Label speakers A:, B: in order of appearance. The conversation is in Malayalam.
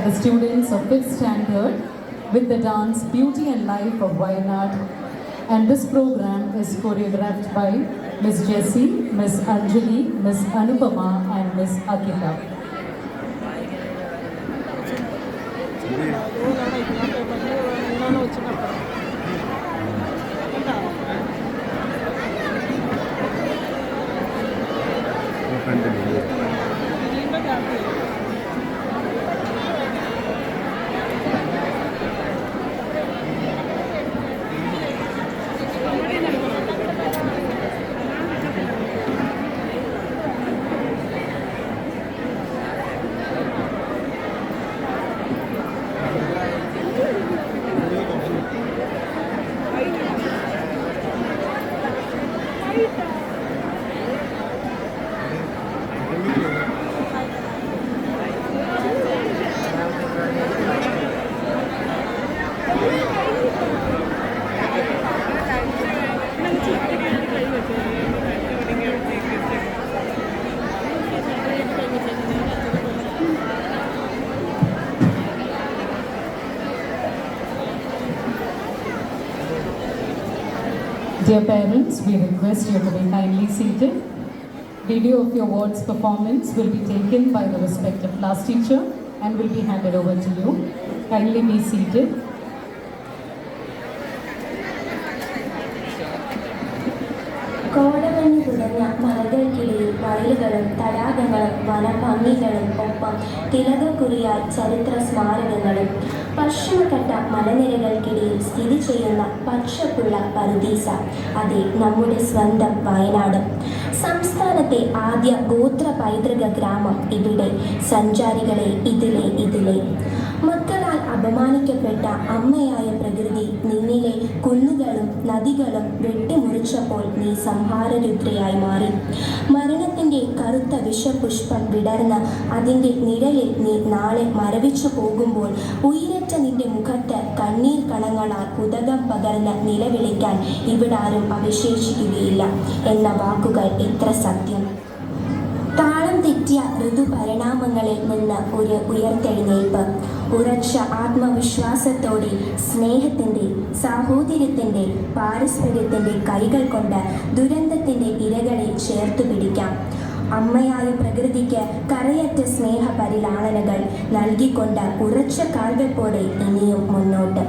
A: the students of 5th standard with the dance Beauty and Life of Wayanad. And this program is choreographed by Miss Jessie, Miss Anjali, Miss Anupama and Miss Akita. Dear parents, we request you to be kindly seated. Video of your ward's performance will be taken by the respective class teacher and will be handed over to you. Kindly be seated.
B: കോടമഞ്ഞ് പുതഞ്ഞ മലകൾക്കിടയിൽ വയലുകളും തടാകങ്ങളും വനഭംഗികളും ഒപ്പം തിലകക്കുറിയാൽ ചരിത്ര സ്മാരകങ്ങളും പശ്ചിമഘട്ട മലനിരകൾക്കിടയിൽ സ്ഥിതി ചെയ്യുന്ന പച്ചപ്പുള്ള പറുദീസ, അതെ നമ്മുടെ സ്വന്തം വയനാട്. സംസ്ഥാനത്തെ ആദ്യ ഗോത്ര പൈതൃക ഗ്രാമം ഇവിടെ. സഞ്ചാരികളെ ഇതിലെ മക്കളാൽ അപമാനിക്കപ്പെട്ട അമ്മയായ പ്രകൃതി നിന്നിലെ കുന്നുകളും നദികളും വെട്ടിമുറിച്ചപ്പോൾ നീ സംഹാരരുദ്രയായി മാറി. മരണത്തിൻ്റെ കറുത്ത വിഷപുഷ്പം വിടർന്ന് അതിൻ്റെ നിഴലിൽ നീ നാളെ മരവിച്ചു പോകുമ്പോൾ ഉയരറ്റ നിന്റെ മുഖത്ത് കണ്ണീർ കണങ്ങളാൽ ഉദകം പകർന്ന് നിലവിളിക്കാൻ ഇവിടാരും അവശേഷിക്കുകയില്ല എന്ന വാക്കുകൾ എത്ര സത്യം. താളം തെറ്റിയ ഋതുപരിണാമങ്ങളിൽ നിന്ന് ഒരു ഉയർത്തെഴുന്നേൽപ്പ്, ഉറച്ച ആത്മവിശ്വാസത്തോടെ സ്നേഹത്തിൻ്റെ, സാഹോദര്യത്തിൻ്റെ, പാരസ്പര്യത്തിൻ്റെ കൈകൾ കൊണ്ട് ദുരന്തത്തിൻ്റെ ഇരകളെ ചേർത്തു പിടിക്കാം. അമ്മയായ പ്രകൃതിക്ക് കറയറ്റ സ്നേഹ പരിലാളനകൾ നൽകിക്കൊണ്ട് ഉറച്ച കാൽവെപ്പോടെ ഇനിയും മുന്നോട്ട്.